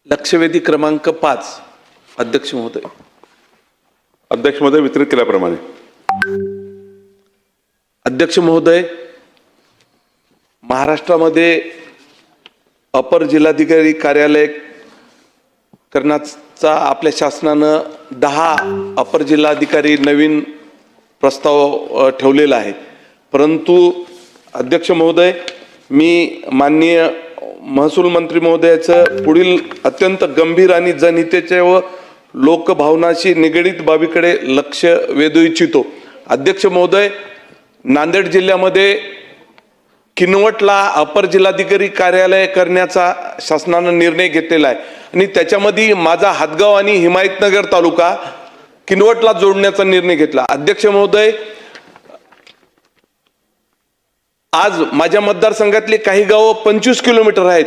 लक्षवेधी क्रमांक 5 अध्यक्ष महोदय. अध्यक्ष महोदय वितरित केल्याप्रमाणे अध्यक्ष महोदय, महाराष्ट्रामध्ये अपर जिल्हाधिकारी कार्यालय करण्याचा आपल्या शासनानं 10 अपर जिल्हाधिकारी नवीन प्रस्ताव ठेवलेला आहे. परंतु अध्यक्ष महोदय, मी माननीय महसूल मंत्री महोदयाचं पुढील अत्यंत गंभीर आणि जनहितेच्या व लोकभावनाशी निगडीत बाबीकडे लक्ष वेधू इच्छितो. अध्यक्ष महोदय, नांदेड जिल्ह्यामध्ये किनवटला अपर जिल्हाधिकारी कार्यालय करण्याचा शासनानं निर्णय घेतलेला आहे आणि त्याच्यामध्ये माझा हातगाव आणि हिमायतनगर तालुका किनवटला जोडण्याचा निर्णय घेतला. अध्यक्ष महोदय, आज माझ्या मतदारसंघातले काही गाव 25 किलोमीटर आहेत.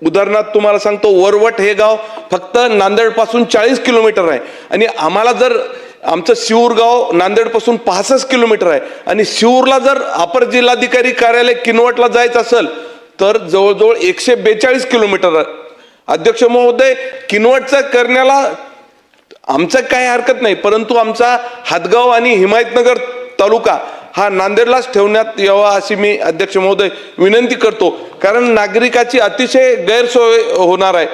उदाहरणार्थ तुम्हाला सांगतो, वरवट हे गाव फक्त नांदेड पासून 40 किलोमीटर आहे आणि आम्हाला जर आमचं शिऊर गाव नांदेड पासून 65 किलोमीटर आहे आणि शिऊरला जर अपर जिल्हाधिकारी कार्यालय किनवटला जायचं असेल तर जवळजवळ 142 किलोमीटर. अध्यक्ष महोदय, किनवटचं करण्याला आमचं काही हरकत नाही, परंतु आमचा हातगाव आणि हिमायतनगर तालुका हा नांदेडलाच ठेवण्यात यावा अशी मी अध्यक्ष महोदय विनंती करतो. कारण नागरिकाची अतिशय गैरसोय होणार आहे.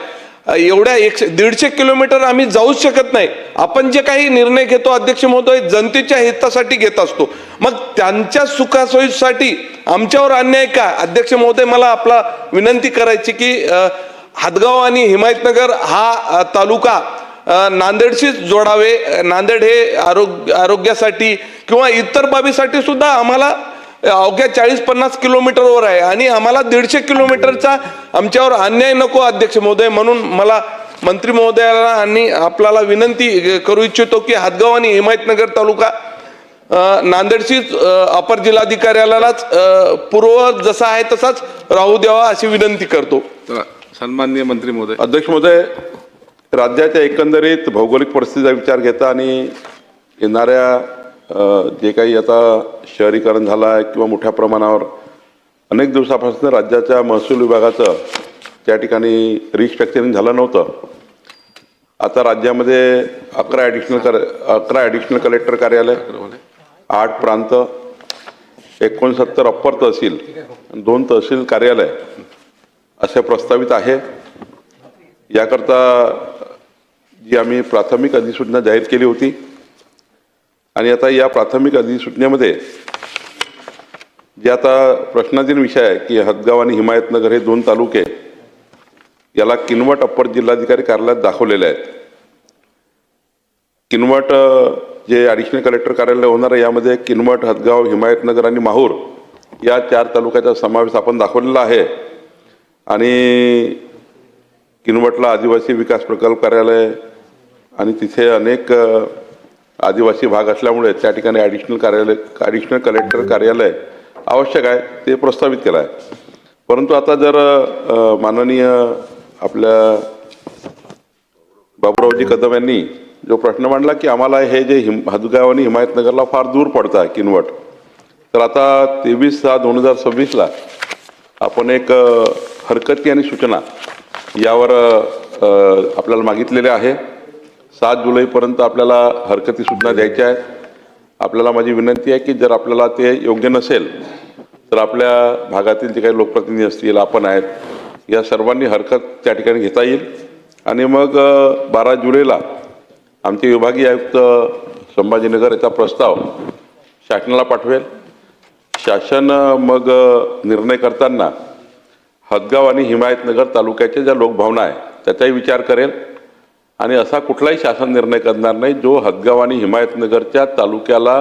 एवढ्या 150 किलोमीटर आम्ही जाऊच शकत नाही. आपण जे काही निर्णय घेतो अध्यक्ष महोदय, जनतेच्या हितासाठी घेत असतो. मग त्यांच्या सुखासोयीसाठी आमच्यावर अन्याय का? अध्यक्ष महोदय, मला आपला विनंती करायची की हातगाव आणि हिमायतनगर हा तालुका नांदेडशीच जोडावे. नांदेड हे आरोग्यासाठी किंवा इतर बाबीसाठी सुद्धा आम्हाला अवघ्या 40-50 किलोमीटरवर आहे आणि आम्हाला 150 किलोमीटरचा आमच्यावर अन्याय नको अध्यक्ष महोदय. म्हणून मला मंत्री महोदयाला आणि आपल्याला विनंती करू इच्छितो की हातगाव आणि हिमायतनगर तालुका नांदेडशीच अपर जिल्हाधिकाऱ्यालाच पूर्व जसा आहे तसाच राहू द्यावा अशी विनंती करतो. सन्माननीय मंत्री महोदय. अध्यक्ष महोदय, राज्याच्या एकंदरीत भौगोलिक परिस्थितीचा विचार घेता आणि येणाऱ्या जे काही आता शहरीकरण झालं आहे किंवा मोठ्या प्रमाणावर अनेक दिवसापासून राज्याच्या महसूल विभागाचं त्या ठिकाणी रिस्ट्रक्चरिंग झालं नव्हतं. आता राज्यामध्ये 11 ॲडिशनल कलेक्टर कार्यालय, 8 प्रांत, 69 अप्पर तहसील, 2 तहसील कार्यालय असे प्रस्तावित आहे. याकरता जी आम्ही प्राथमिक अधिसूचना जाहीर केली होती आणि आता या प्राथमिक अधिसूचनेमध्ये जे आता प्रश्नाधीन विषय आहे की हदगाव आणि हिमायतनगर हे 2 तालुके याला किनवट अप्पर जिल्हाधिकारी कार्यालयात दाखवलेले आहेत. किनवट जे ॲडिशनल कलेक्टर कार्यालय होणार आहे यामध्ये किनवट, हदगाव, हिमायतनगर आणि माहूर या 4 तालुक्याचा समावेश आपण दाखवलेला आहे. आणि किनवटला आदिवासी विकास प्रकल्प कार्यालय आणि तिथे अनेक आदिवासी भाग असल्यामुळे त्या ठिकाणी ॲडिशनल कलेक्टर कार्यालय आवश्यक आहे, ते प्रस्तावित केलं आहे. परंतु आता जर माननीय आपल्या बाबूरावजी कदम यांनी जो प्रश्न मांडला की आम्हाला हे जे हदगाव आणि हिमायतनगरला फार दूर पडतं आहे किनवट, तर आता 23/6/2026 आपण एक हरकती आणि सूचना यावर आपल्याला मागितलेले आहे. 7 जुलैपर्यंत आपल्याला हरकती सूचना द्यायच्या आहेत. आपल्याला माझी विनंती आहे की जर आपल्याला ते योग्य नसेल तर आपल्या भागातील जे काही लोकप्रतिनिधी असतील, आपण आहेत, या सर्वांनी हरकत त्या ठिकाणी घेता येईल. आणि मग 12 जुलैला आमचे विभागीय आयुक्त संभाजीनगर याचा प्रस्ताव शासनाला पाठवेल. शासन मग निर्णय करताना हदगाव आणि हिमायतनगर तालुक्याच्या ज्या लोकभावना आहे त्याचाही विचार करेल आणि असा कुठलाही शासन निर्णय करणार नाही जो हदगाव आणि हिमायतनगरच्या तालुक्याला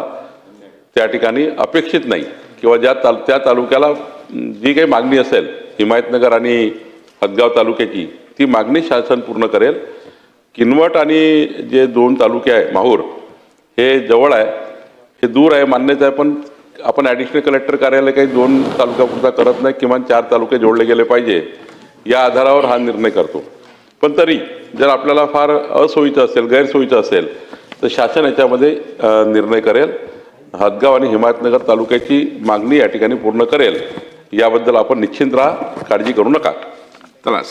त्या ठिकाणी अपेक्षित नाही किंवा त्या तालुक्याला जी काही मागणी असेल हिमायतनगर आणि हदगाव तालुक्याची, ती मागणी शासन पूर्ण करेल. किनवट आणि जे 2 तालुके आहे माहूर, हे जवळ आहे, हे दूर आहे, मान्यच आहे, पण आपण ॲडिशनल कलेक्टर कार्यालय काही 2 तालुक्यापुरता करत नाही, किमान 4 तालुके जोडले गेले पाहिजे या आधारावर हा निर्णय करतो. पण तरी जर आपल्याला फार असोयीचं असेल, गैरसोयीचं असेल तर शासन याच्यामध्ये निर्णय करेल. हदगाव आणि हिमायतनगर तालुक्याची मागणी या ठिकाणी पूर्ण करेल. याबद्दल आपण निश्चिंत राहा, काळजी करू नका. चला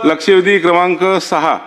लक्षवेधी क्रमांक 6